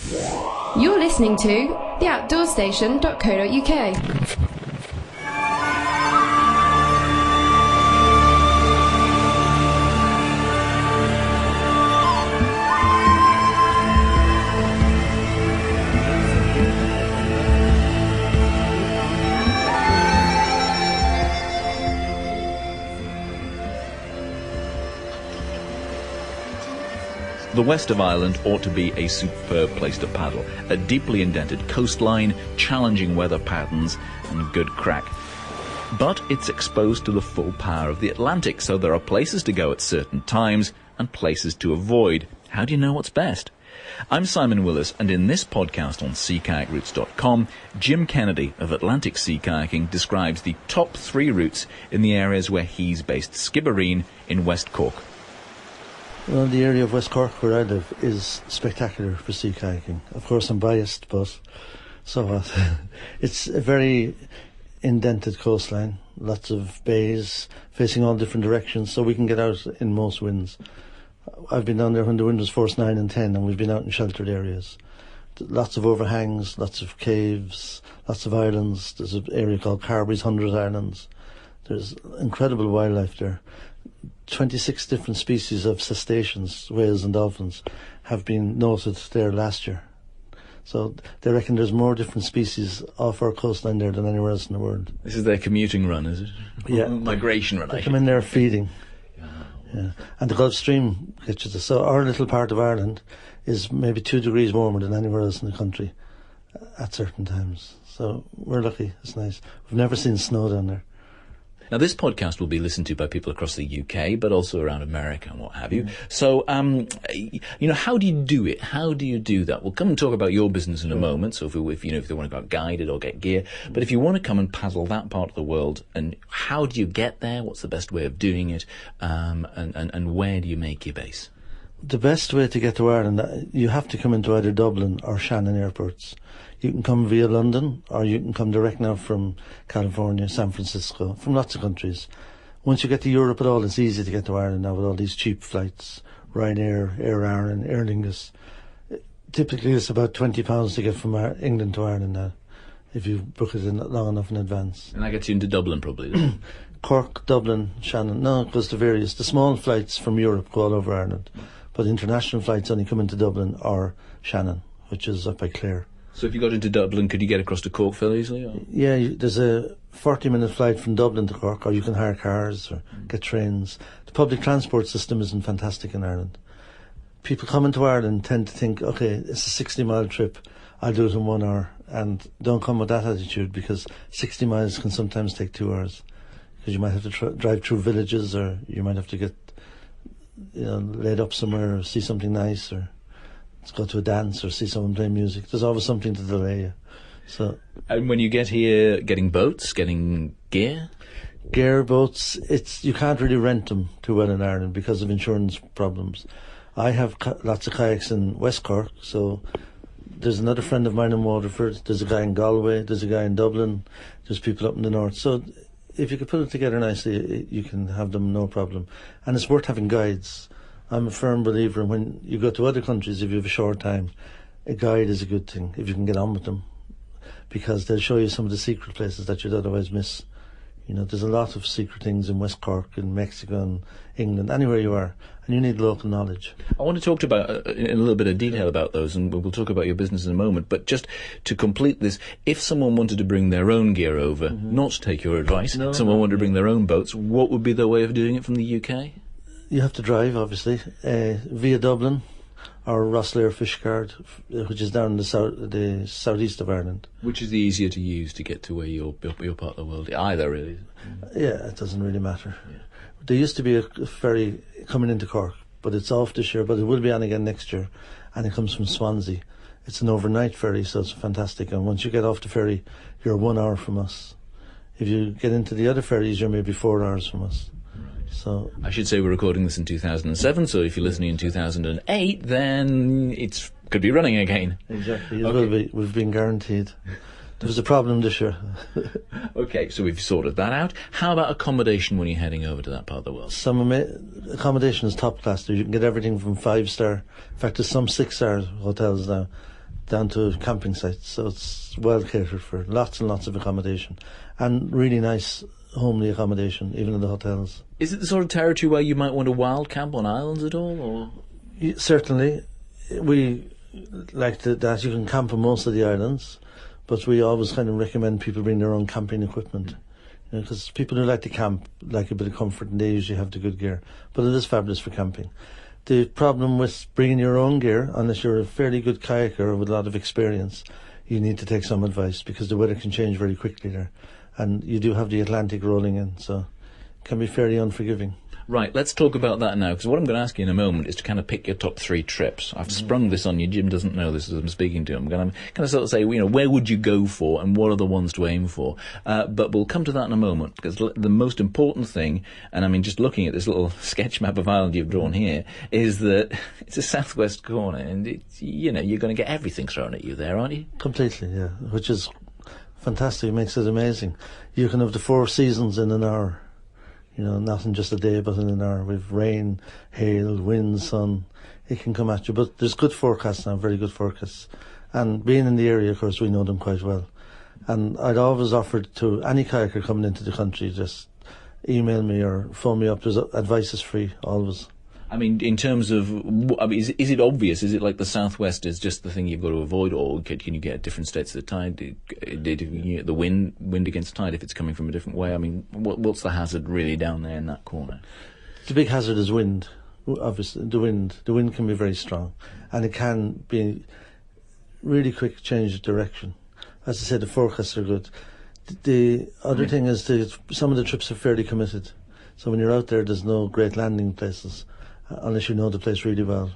You're listening to theoutdoorstation.co.uk. The west of Ireland ought to be a superb place to paddle. A deeply indented coastline, challenging weather patterns, and good crack. But it's exposed to the full power of the Atlantic, so there are places to go at certain times and places to avoid. How do you know what's best? I'm Simon Willis, and in this podcast on SeaKayakRoutes.com, Jim Kennedy of Atlantic Sea Kayaking describes the top 3 routes in the areas where he's based, Skibbereen in West Cork. Well, the area of West Cork where I live is spectacular for sea kayaking. Of course, I'm biased, but so what? It's a very indented coastline, lots of bays facing all different directions, so we can get out in most winds. I've been down there when the wind was force 9 and 10, and we've been out in sheltered areas. Lots of overhangs, lots of caves, lots of islands. There's an area called Carbery's 100 Islands. There's incredible wildlife there. 26 different species of cetaceans, whales and dolphins, have been noted there last year. So they reckon there's more different species off our coastline there than anywhere else in the world. This is their commuting run, is it? Yeah. Migration run. They come in there feeding. Yeah. And the Gulf Stream catches us. So our little part of Ireland is maybe 2 degrees warmer than anywhere else in the country at certain times. So we're lucky. It's nice. We've never seen snow down there. Now, this podcast will be listened to by people across the UK, but also around America and what have you. So, how do you do it? How do you do that? We'll come and talk about your business in a moment. So, if they want to go guided or get gear, but if you want to come and paddle that part of the world, and how do you get there? What's the best way of doing it? And where do you make your base? The best way to get to Ireland, you have to come into either Dublin or Shannon airports. You can come via London, or you can come direct now from California, San Francisco, from lots of countries. Once you get to Europe at all, it's easy to get to Ireland now with all these cheap flights. Ryanair, Air Ireland, Aer Lingus. Typically it's about £20 to get from England to Ireland now, if you book it long enough in advance. And that gets you into Dublin probably. Cork, Dublin, Shannon. No, it goes to various. The small flights from Europe go all over Ireland, but international flights only come into Dublin or Shannon, which is up by Clare. So if you got into Dublin, could you get across to Cork fairly easily? Or? Yeah, there's a 40-minute flight from Dublin to Cork, or you can hire cars or get trains. The public transport system isn't fantastic in Ireland. People coming to Ireland tend to think, okay, it's a 60-mile trip, I'll do it in 1 hour, and don't come with that attitude, because 60 miles can sometimes take 2 hours, because you might have to drive through villages, or you might have to get laid up somewhere, or see something nice, or go to a dance or see someone play music. There's always something to delay you. So, and when you get here, getting boats, getting gear? Gear, boats, you can't really rent them too well in Ireland because of insurance problems. I have lots of kayaks in West Cork, so there's another friend of mine in Waterford, there's a guy in Galway, there's a guy in Dublin, there's people up in the north. So if you could put it together nicely, you can have them no problem. And it's worth having guides. I'm a firm believer in when you go to other countries, if you have a short time, a guide is a good thing, if you can get on with them, because they'll show you some of the secret places that you'd otherwise miss. There's a lot of secret things in West Cork, in Mexico, and England, anywhere you are, and you need local knowledge. I want to talk about in a little bit of detail about those, and we'll talk about your business in a moment, but just to complete this, if someone wanted to bring their own gear over, not to take your advice, someone wanted to bring their own boats, what would be their way of doing it from the UK? You have to drive, obviously, via Dublin or Rosslare Fishguard, which is down the southeast of Ireland. Which is easier to use to get to where your part of the world? Either, really. Yeah, it doesn't really matter. Yeah. There used to be a ferry coming into Cork, but it's off this year, but it will be on again next year, and it comes from Swansea. It's an overnight ferry, so it's fantastic, and once you get off the ferry, you're 1 hour from us. If you get into the other ferries, you're maybe 4 hours from us. So I should say we're recording this in 2007, so if you're listening in 2008, then it could be running again. Exactly, it will be. We've been guaranteed. There was a problem this year. Okay, so we've sorted that out. How about accommodation when you're heading over to that part of the world? Some accommodation is top class. You can get everything from 5-star. In fact, there's some 6-star hotels now. down to camping sites. So it's well catered for, lots and lots of accommodation, and really nice homely accommodation, even in the hotels. Is it the sort of territory where you might want to wild camp on islands at all, or? Certainly, we like that you can camp on most of the islands, but we always kind of recommend people bring their own camping equipment, because people who like to camp like a bit of comfort, and they usually have the good gear. But it is fabulous for camping. The problem with bringing your own gear, unless you're a fairly good kayaker with a lot of experience, you need to take some advice, because the weather can change very quickly there, and you do have the Atlantic rolling in, so it can be fairly unforgiving. Right, let's talk about that now, because what I'm going to ask you in a moment is to kind of pick your top 3 trips. I've sprung this on you. Jim doesn't know this as I'm speaking to him. I'm going to kind of sort of say, where would you go for, and what are the ones to aim for? But we'll come to that in a moment, because the most important thing, and I mean, just looking at this little sketch map of Ireland you've drawn here, is that it's a southwest corner, and it's, you're going to get everything thrown at you there, aren't you? Completely, yeah, which is fantastic. It makes it amazing. You can have the 4 seasons in an hour. Not in just a day, but in an hour. With rain, hail, wind, sun, it can come at you. But there's good forecasts now, very good forecasts. And being in the area, of course, we know them quite well. And I'd always offered to any kayaker coming into the country, just email me or phone me up. Advice is free, always. I mean, in terms of, is it obvious? Is it like the southwest is just the thing you've got to avoid, or can you get different states of the tide? The wind against tide if it's coming from a different way? I mean, what's the hazard really down there in that corner? The big hazard is wind. Obviously, the wind can be very strong, and it can be really quick change of direction. As I said, the forecasts are good. The other thing is that some of the trips are fairly committed. So when you're out there, there's no great landing places, unless you know the place really well,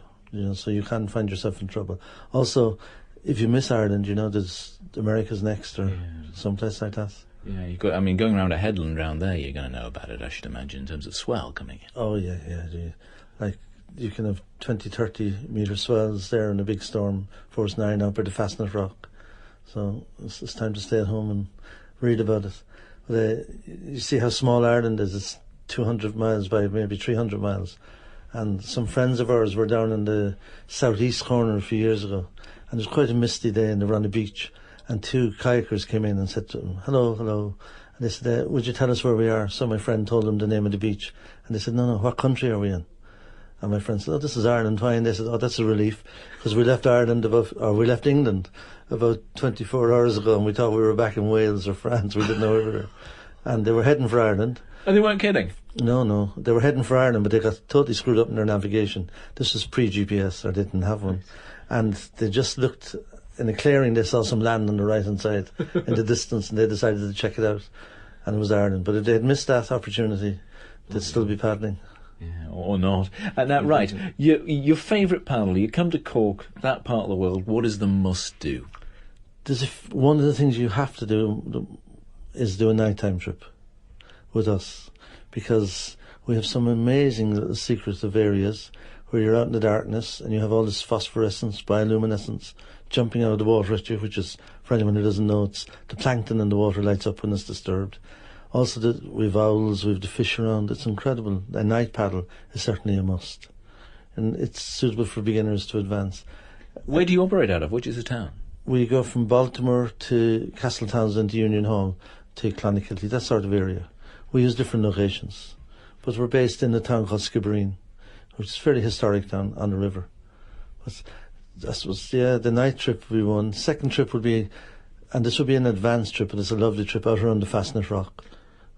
so you can find yourself in trouble. Also, if you miss Ireland, there's America's next, or someplace like that. Yeah, going around a headland round there, you're going to know about it, I should imagine, in terms of swell coming in. Oh, yeah. Like, you can have 20, 30 metre swells there in a big storm, force 9 out by the Fastnet Rock. So it's time to stay at home and read about it. But you see how small Ireland is. It's 200 miles by maybe 300 miles. And some friends of ours were down in the southeast corner a few years ago, and it was quite a misty day, and they were on the beach, and 2 kayakers came in and said to them, hello, and they said, would you tell us where we are? So my friend told them the name of the beach, and they said, no, what country are we in? And my friend said, this is Ireland. Why? And they said, that's a relief, because we left England about 24 hours ago, and we thought we were back in Wales or France. We didn't know where we were. And they were heading for Ireland. And they weren't kidding? No. They were heading for Ireland, but they got totally screwed up in their navigation. This was pre-GPS, or they didn't have one. And they just looked in a clearing, they saw some land on the right-hand side in the distance, and they decided to check it out. And it was Ireland. But if they had missed that opportunity, they'd still be paddling. Yeah, or not. Right, your favourite paddle, you come to Cork, that part of the world, what is the must-do? One of the things you have to do is do a nighttime trip with us, because we have some amazing little secretive areas where you're out in the darkness and you have all this phosphorescence, bioluminescence jumping out of the water at you, which is, for anyone who doesn't know, it's the plankton in the water lights up when it's disturbed. Also, we've owls, we've the fish around. It's incredible. A night paddle is certainly a must, and it's suitable for beginners to advance. Where do you operate out of? Which is the town? We go from Baltimore to Castletownshend to Union Hall to Clonakilty, that sort of area. We use different locations, but we're based in a town called Skibbereen, which is a fairly historic town on the river. But that was, the night trip we won. Second trip would be, and this would be an advanced trip, but it's a lovely trip out around the Fastnet Rock,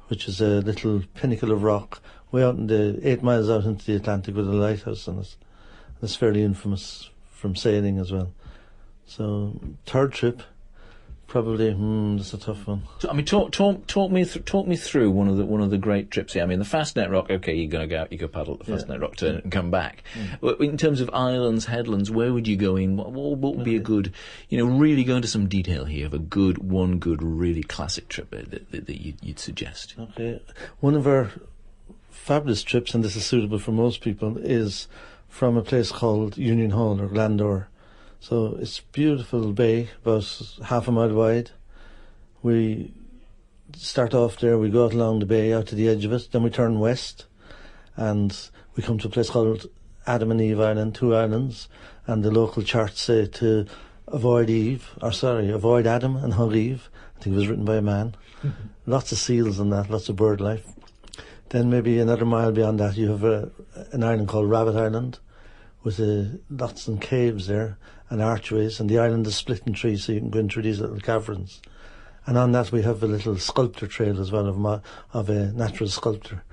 which is a little pinnacle of rock way out in 8 miles out into the Atlantic with a lighthouse on it. It's fairly infamous from sailing as well. So third trip, probably that's a tough one. So, I mean, talk me through one of the great trips here. I mean, the Fastnet Rock. Okay, you're going to go out, you go paddle at the Fastnet Rock, turn and come back. In terms of islands, headlands, where would you go in? What would be a good, really go into some detail here of one good, really classic trip that you'd suggest? Okay, one of our fabulous trips, and this is suitable for most people, is from a place called Union Hall or Glandore. So it's a beautiful bay, about half a mile wide. We start off there, we go out along the bay, out to the edge of it, then we turn west, and we come to a place called Adam and Eve Island, 2 islands, and the local charts say to avoid Adam and hug Eve. I think it was written by a man. Lots of seals and that, lots of bird life. Then maybe another mile beyond that you have an island called Rabbit Island with lots of caves there and archways, and the island is split in three so you can go in through these little caverns. And on that we have a little sculptor trail as well of a natural sculptor,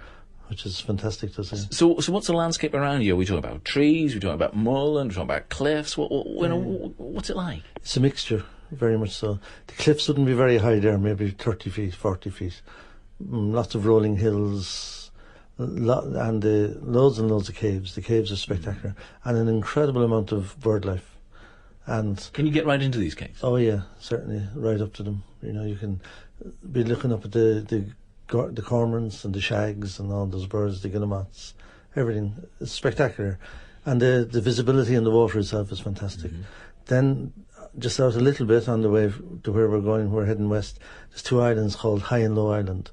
which is fantastic to see. So what's the landscape around you? Are we talking about trees? Are we talking about moorland? Are we talking about cliffs? What's it like? It's a mixture, very much so. The cliffs wouldn't be very high there, maybe 30 feet, 40 feet. Lots of rolling hills, and loads and loads of caves. The caves are spectacular, and an incredible amount of bird life. And can you get right into these caves? Oh yeah, certainly, right up to them. You know, you can be looking up at the cormorants and the shags and all those birds, the guillemots, everything. It's spectacular, and the visibility in the water itself is fantastic. Then, just out a little bit on the way to where we're heading west, there's two islands called High and Low Island,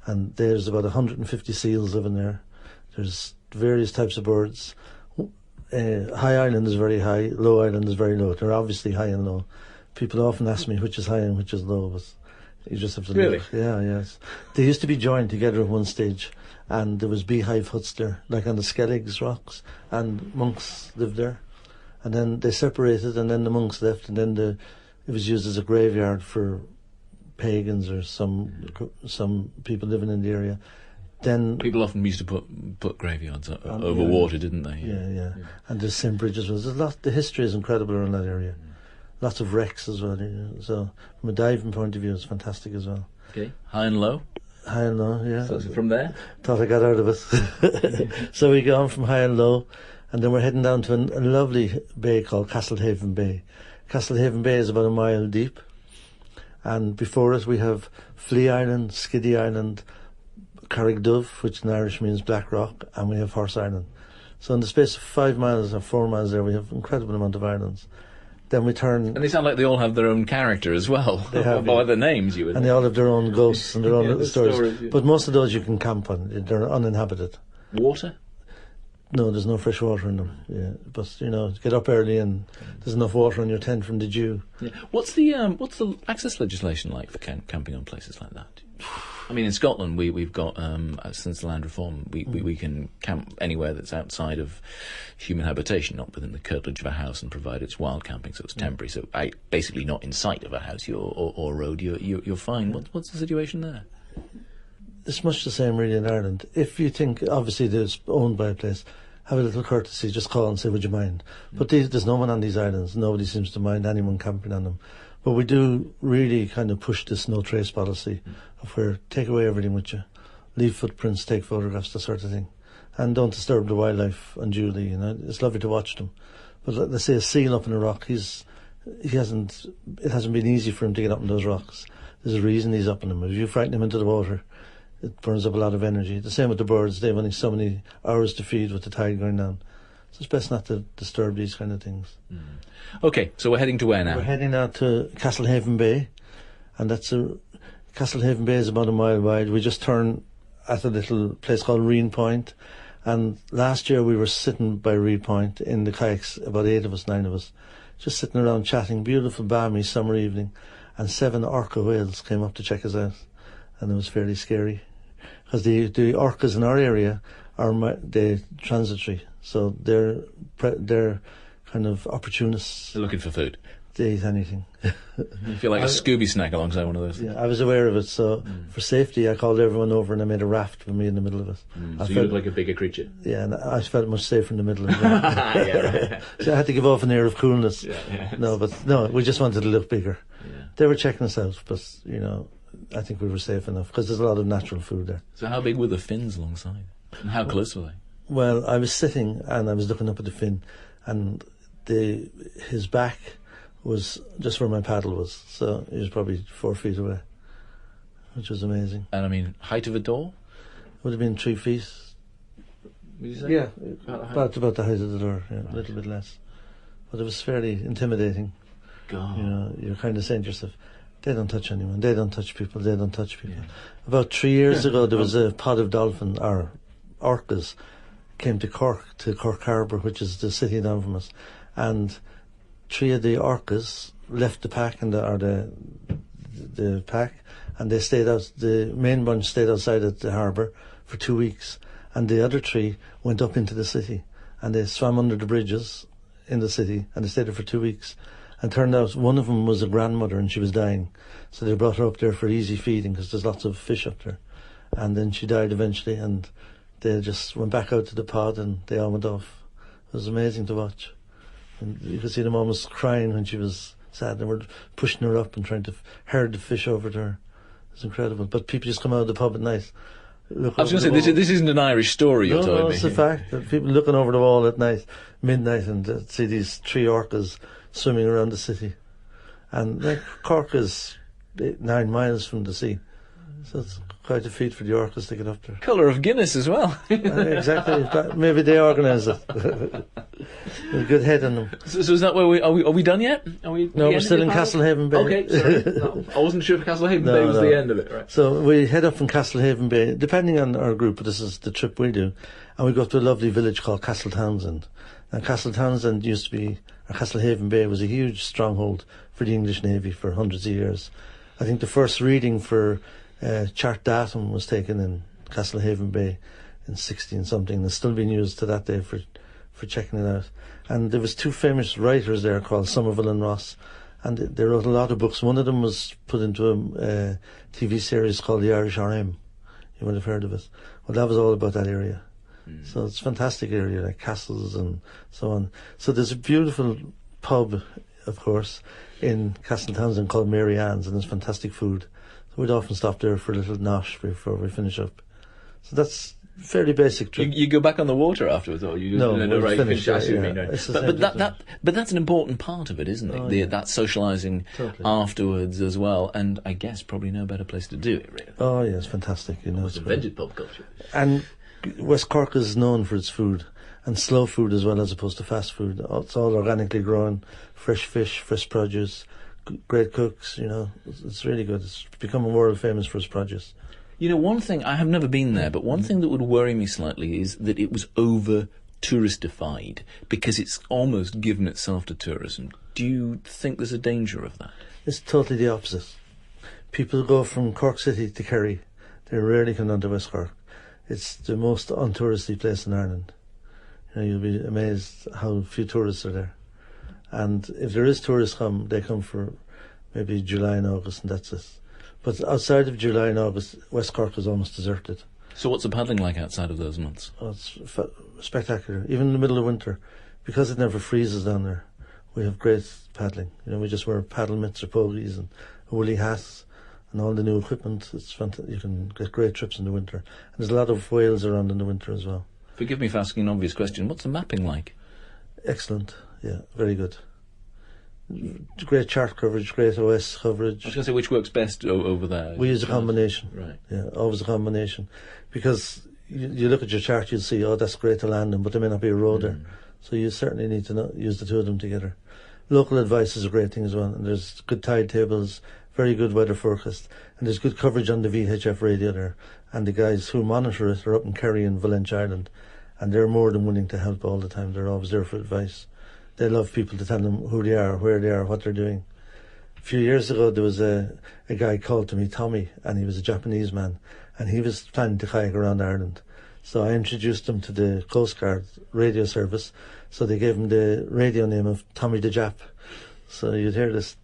and there's about 150 seals living there. There's various types of birds. High Island is very high, Low Island is very low. They're obviously high and low. People often ask me which is high and which is low, but you just have to look. Yeah, yes. They used to be joined together at one stage, and there was beehive huts there, like on the Skelligs rocks, and monks lived there. And then they separated, and then the monks left, and then it was used as a graveyard for pagans or some people living in the area. Then people often used to put graveyards over water, didn't they? Yeah. And there's St. Bridget's. There's a lot. The history is incredible around that area. Lots of wrecks as well. You know. So from a diving point of view, it's fantastic as well. Okay, high and low. High and low, yeah. So from there, thought I got out of it. So we go on from high and low, and then we're heading down to a lovely bay called Castlehaven Bay. Castlehaven Bay is about a mile deep, and before it we have Flea Island, Skiddy Island, Carrigdove, which in Irish means Black Rock, and we have Horse Island. So in the space of 5 miles or 4 miles there, we have an incredible amount of islands. Then we turn... And they sound like they all have their own character as well. They have, by the names, you would and know. they all have their own ghosts and their own little stories. But most of those you can camp on. They're uninhabited. Water? No, there's no fresh water in them. Yeah, but you know, get up early and there's enough water on your tent from the dew. Yeah. What's the access legislation like for camping on places like that? I mean, in Scotland, we've got since the land reform, we can camp anywhere that's outside of human habitation, not within the curtilage of a house, and provide it's wild camping, so it's temporary. So basically, not in sight of a house or road, you're fine. What's the situation there? It's much the same really in Ireland. If you think, obviously, it's owned by a place, have a little courtesy, just call and say, would you mind? But there's no one on these islands. Nobody seems to mind anyone camping on them. But we do really kind of push this no trace policy of where take away everything with you, leave footprints, take photographs, that sort of thing, and don't disturb the wildlife unduly. You know, it's lovely to watch them. But let's say a seal up in a rock, it hasn't been easy for him to get up in those rocks. There's a reason he's up in them. If you frighten him into the water, it burns up a lot of energy. The same with the birds. They've only so many hours to feed with the tide going down. So it's best not to disturb these kind of things. Okay, so we're heading to where now? We're heading out to Castlehaven Bay, and Castlehaven Bay is about a mile wide. We just turn at a little place called Reen Point, and last year we were sitting by Reen Point in the kayaks, about 9 of us, just sitting around chatting, beautiful balmy summer evening, and 7 orca whales came up to check us out, and it was fairly scary. Because the orcas in our area are they're transitory, so they're kind of opportunists. They're looking for food. They eat anything. You feel like a Scooby snack alongside one of those. Yeah, I was aware of it, so for safety I called everyone over and I made a raft for me in the middle of it. So you look like a bigger creature. Yeah, and I felt much safer in the middle of it. Yeah, right. So I had to give off an air of coolness. Yeah. No, we just wanted to look bigger. Yeah. They were checking us out, but you know, I think we were safe enough because there's a lot of natural food there. So how big were the fins alongside? And how close were they? Well, I was sitting and I was looking up at the fin, and his back was just where my paddle was, so he was probably 4 feet away, which was amazing. And I mean, height of a door? Would have been 3 feet. Would you say? Yeah, about the height of the door, yeah, right. A little bit less. But it was fairly intimidating. God. You know, you're kind of saying to yourself, they don't touch anyone, they don't touch people, they don't touch people. Yeah. About 3 years ago, there was a pod of dolphin, or orcas, came to Cork Harbour, which is the city down from us, and 3 of the orcas left the pack and the pack, and they stayed out. The main bunch stayed outside at the harbour for 2 weeks, and the other 3 went up into the city, and they swam under the bridges in the city, and they stayed there for 2 weeks. And turned out one of them was a grandmother, and she was dying, so they brought her up there for easy feeding because there's lots of fish up there. And then she died eventually, and they just went back out to the pod, and they all went off. It was amazing to watch. And you could see them almost crying when she was sad. They were pushing her up and trying to herd the fish over to her. It was incredible. But people just come out of the pub at night. I was going to say, this isn't an Irish story you're telling me. No, it's a fact. People looking over the wall at night, midnight, and see these 3 orcas swimming around the city. And like, Cork is 9 miles from the sea, so it's quite a feat for the orcas to get up there. Colour of Guinness as well. Exactly. Maybe they organise it. With a good head on them. So is that where are we done yet? We're still in Castlehaven Bay. Okay, sorry. No, I wasn't sure if Castlehaven Bay was the end of it. Right. So we head up from Castlehaven Bay, depending on our group, but this is the trip we do, and we go to a lovely village called Castletownshend. And Castletownshend used to be, or Castlehaven Bay was a huge stronghold for the English Navy for hundreds of years. I think the first reading for chart datum was taken in Castlehaven Bay in 16-something, and it's still being used to that day for checking it out. And there was 2 famous writers there called Somerville and Ross, and they wrote a lot of books. One of them was put into a TV series called The Irish RM. You might have heard of it. Well, that was all about that area. So it's a fantastic area, like castles and so on. So there's a beautiful pub, of course, in Castletownshend called Mary Ann's, and there's fantastic food. So we'd often stop there for a little nosh before we finish up. So that's fairly basic trip. You go back on the water afterwards, or you no, right, finish it, right. But that's an important part of it, isn't it? That socialising afterwards as well, and I guess probably no better place to do it, really. Oh yeah, it's fantastic. It's invented pub culture. And West Cork is known for its food, and slow food as well, as opposed to fast food. It's all organically grown, fresh fish, fresh produce, great cooks, it's really good. It's become world famous for its produce. One thing, I have never been there, but one thing that would worry me slightly is that it was over touristified, because it's almost given itself to tourism. Do you think there's a danger of that? It's totally the opposite. People go from Cork City to Kerry. They rarely come down to West Cork. It's the most untouristy place in Ireland. You'll be amazed how few tourists are there. And if there is tourists come, they come for maybe July and August, and that's it. But outside of July and August, West Cork is almost deserted. So what's the paddling like outside of those months? Oh, it's spectacular. Even in the middle of winter, because it never freezes down there, we have great paddling. We just wear paddle mitts or pogies and woolly hats and all the new equipment. It's fantastic. You can get great trips in the winter. And there's a lot of whales around in the winter as well. Forgive me for asking an obvious question. What's the mapping like? Excellent. Yeah, very good. Great chart coverage, great OS coverage. I was going to say, which works best over there? We use a combination. Right. Yeah, always a combination. Because you look at your chart, you'll see, that's great to land in, but there may not be a road there. So you certainly need to use the 2 of them together. Local advice is a great thing as well, and there's good tide tables, very good weather forecast, and there's good coverage on the VHF radio there. And the guys who monitor it are up in Kerry and Valentia Island, and they're more than willing to help all the time. They're always there for advice. They love people to tell them who they are, where they are, what they're doing. A few years ago, there was a guy called to me, Tommy, and he was a Japanese man, and he was planning to kayak around Ireland. So I introduced him to the Coast Guard radio service, so they gave him the radio name of Tommy the Jap. So you'd hear this,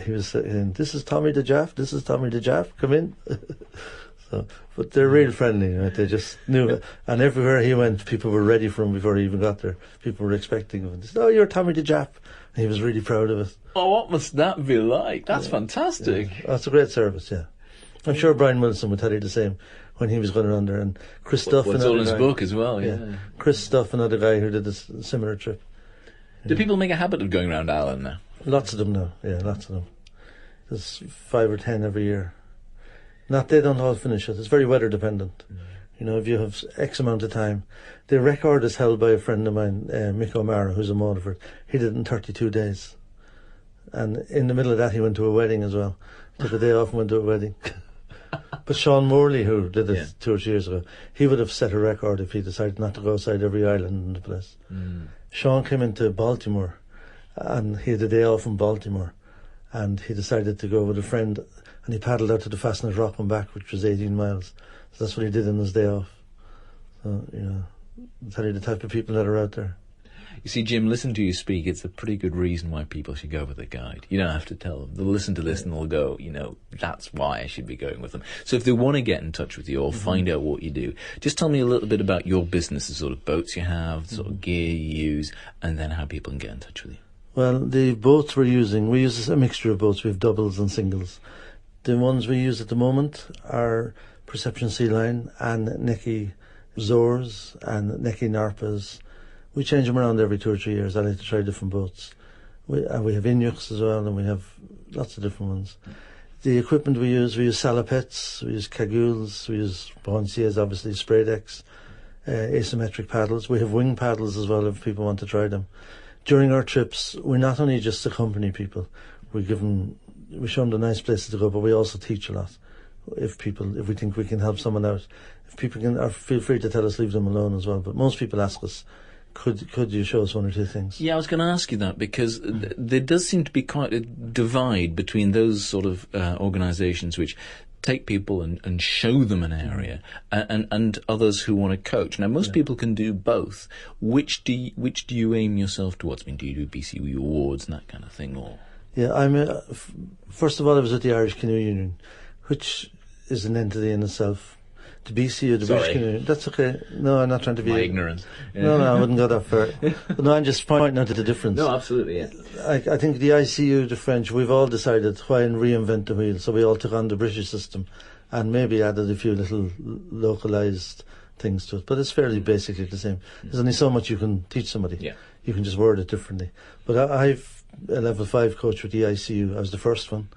he was saying, "This is Tommy the Jap, this is Tommy the Jap, come in." But they're real friendly, right? They just knew it. And everywhere he went, people were ready for him before he even got there. People were expecting him. They said, "Oh, you're Tommy the Jap." And he was really proud of it. Oh, what must that be like? That's fantastic. Yeah. That's a great service, yeah. I'm sure Brian Wilson would tell you the same when he was going around there. And Chris Duff, it's all in his book as well, yeah. Chris Duff, another guy who did a similar trip. Do people make a habit of going around Ireland now? Lots of them now, yeah, lots of them. There's 5 or 10 every year. They don't all finish it. It's very weather dependent. If you have X amount of time. The record is held by a friend of mine, Mick O'Mara, who's a Waterford. He did it in 32 days. And in the middle of that, he went to a wedding as well. Took a day off and went to a wedding. But Sean Morley, who did it 2 or 3 years ago, he would have set a record if he decided not to go outside every island in the place. Sean came into Baltimore, and he had a day off in Baltimore, and he decided to go with a friend, and he paddled out to the Fastnet Rock and back, which was 18 miles. So that's what he did on his day off. So, I'll tell you the type of people that are out there. You see, Jim, listen to you speak. It's a pretty good reason why people should go with a guide. You don't have to tell them. They'll listen to this and they'll go, that's why I should be going with them. So if they want to get in touch with you or find out what you do, just tell me a little bit about your business, the sort of boats you have, the sort of gear you use, and then how people can get in touch with you. Well, the boats we use a mixture of boats. We have doubles and singles. The ones we use at the moment are Perception Sea Line and Necky Zors and Necky Narpas. We change them around every 2 or 3 years. I like to try different boats. We have Inuks as well, and we have lots of different ones. The equipment we use salopets, we use cagoules, we use buoyancies, obviously, spray decks, asymmetric paddles. We have wing paddles as well if people want to try them. During our trips, we not only just accompany people, we show them the nice places to go, but we also teach a lot. If we think we can help someone out, if people can, feel free to tell us, leave them alone as well. But most people ask us, could you show us 1 or 2 things? Yeah, I was going to ask you that, because there does seem to be quite a divide between those sort of organisations which take people and show them an area, and others who want to coach. Now, most people can do both. Which do you aim yourself towards? I mean, do you do BCU awards and that kind of thing, or? Yeah, first of all, I was with the Irish Canoe Union, which is an entity in itself. The BCU, the British Canoe Union, that's okay. No, I'm not trying to be... My ignorance. Yeah. No, I wouldn't go that far. But no, I'm just pointing out to the difference. No, absolutely, yeah. I think the ICU, the French, we've all decided why and reinvent the wheel. So we all took on the British system and maybe added a few little localised things to it. But it's fairly basically the same. There's only so much you can teach somebody. Yeah. You can just word it differently. But I've a level 5 coach with the ICU. I was the first one.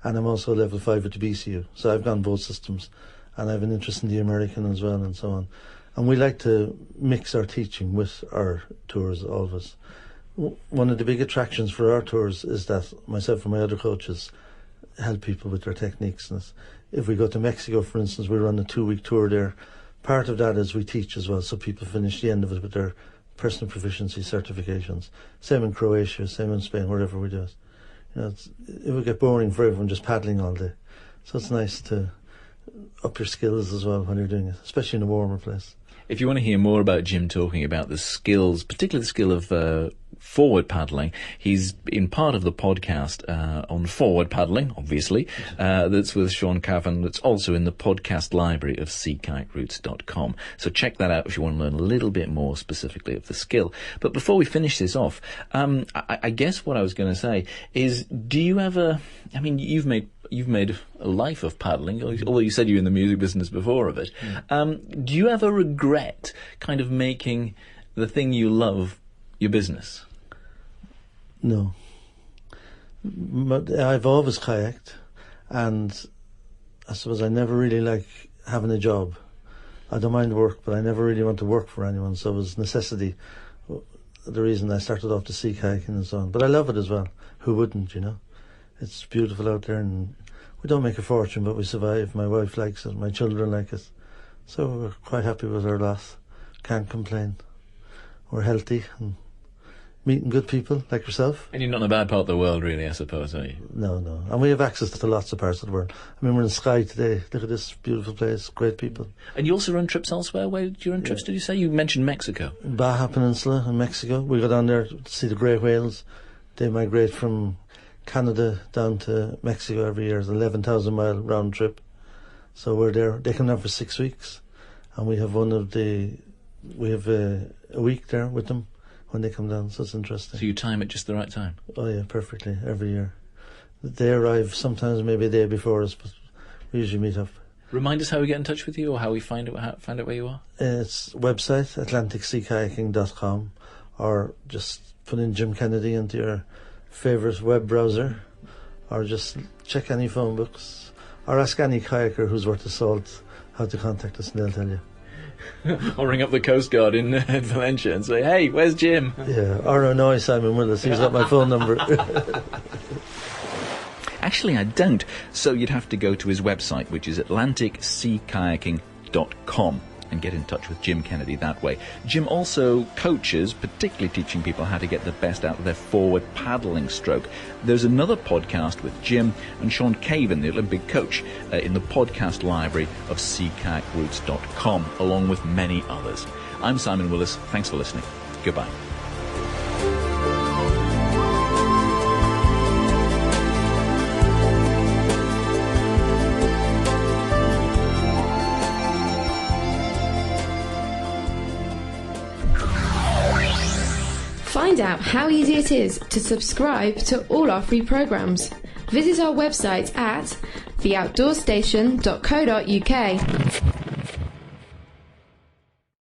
And I'm also a level 5 with the BCU. So I've gone both systems. And I have an interest in the American as well, and so on. And we like to mix our teaching with our tours, all of us. One of the big attractions for our tours is that myself and my other coaches help people with their techniques. And if we go to Mexico, for instance, we run a 2-week tour there. Part of that is we teach as well, so people finish the end of it with their personal proficiency certifications. Same in Croatia, same in Spain, wherever we do it. It would get boring for everyone just paddling all day. So it's nice to up your skills as well when you're doing it, especially in a warmer place. If you want to hear more about Jim talking about the skills, particularly the skill of forward paddling, he's been part of the podcast on forward paddling, obviously, that's with Sean Cavan, that's also in the podcast library of seakayakroots.com. So check that out if you want to learn a little bit more specifically of the skill. But before we finish this off, I guess what I was going to say is, do you ever, I mean, you've made a life of paddling, although you said you were in the music business before of it. Do you ever regret kind of making the thing you love your business? No. But I've always kayaked, and I suppose I never really like having a job. I don't mind work, but I never really want to work for anyone, so it was necessity, the reason I started off to sea kayaking and so on. But I love it as well. Who wouldn't, It's beautiful out there, and we don't make a fortune, but we survive. My wife likes it, my children like it. So we're quite happy with our lot. Can't complain. We're healthy and meeting good people like yourself. And you're not in a bad part of the world, really, I suppose, are you? No. And we have access to lots of parts of the world. I mean, we're in Skye today. Look at this beautiful place, great people. And you also run trips elsewhere? Where do you run trips, did you say? You mentioned Mexico. Baja Peninsula in Mexico. We go down there to see the grey whales. They migrate from Canada down to Mexico every year. It's an 11,000-mile round trip. So we're there. They come down for 6 weeks. And we have a week there with them when they come down, so it's interesting. So you time it just the right time? Oh yeah, perfectly, every year. They arrive sometimes maybe a day before us, but we usually meet up. Remind us how we get in touch with you, or how we find out where you are? It's website, atlanticseakayaking.com, or just put in Jim Kennedy into your favourite web browser, or just check any phone books, or ask any kayaker who's worth the salt how to contact us, and they'll tell you. Or ring up the Coast Guard in Valencia and say, hey, where's Jim? Yeah, or annoy Simon Willis, he's got my phone number. Actually, I don't. So you'd have to go to his website, which is atlanticseakayaking.com. and get in touch with Jim Kennedy that way. Jim also coaches, particularly teaching people how to get the best out of their forward paddling stroke. There's another podcast with Jim and Sean Caven, the Olympic coach, in the podcast library of seakayakroots.com, along with many others. I'm Simon Willis. Thanks for listening. Goodbye. Find out how easy it is to subscribe to all our free programmes. Visit our website at theoutdoorstation.co.uk.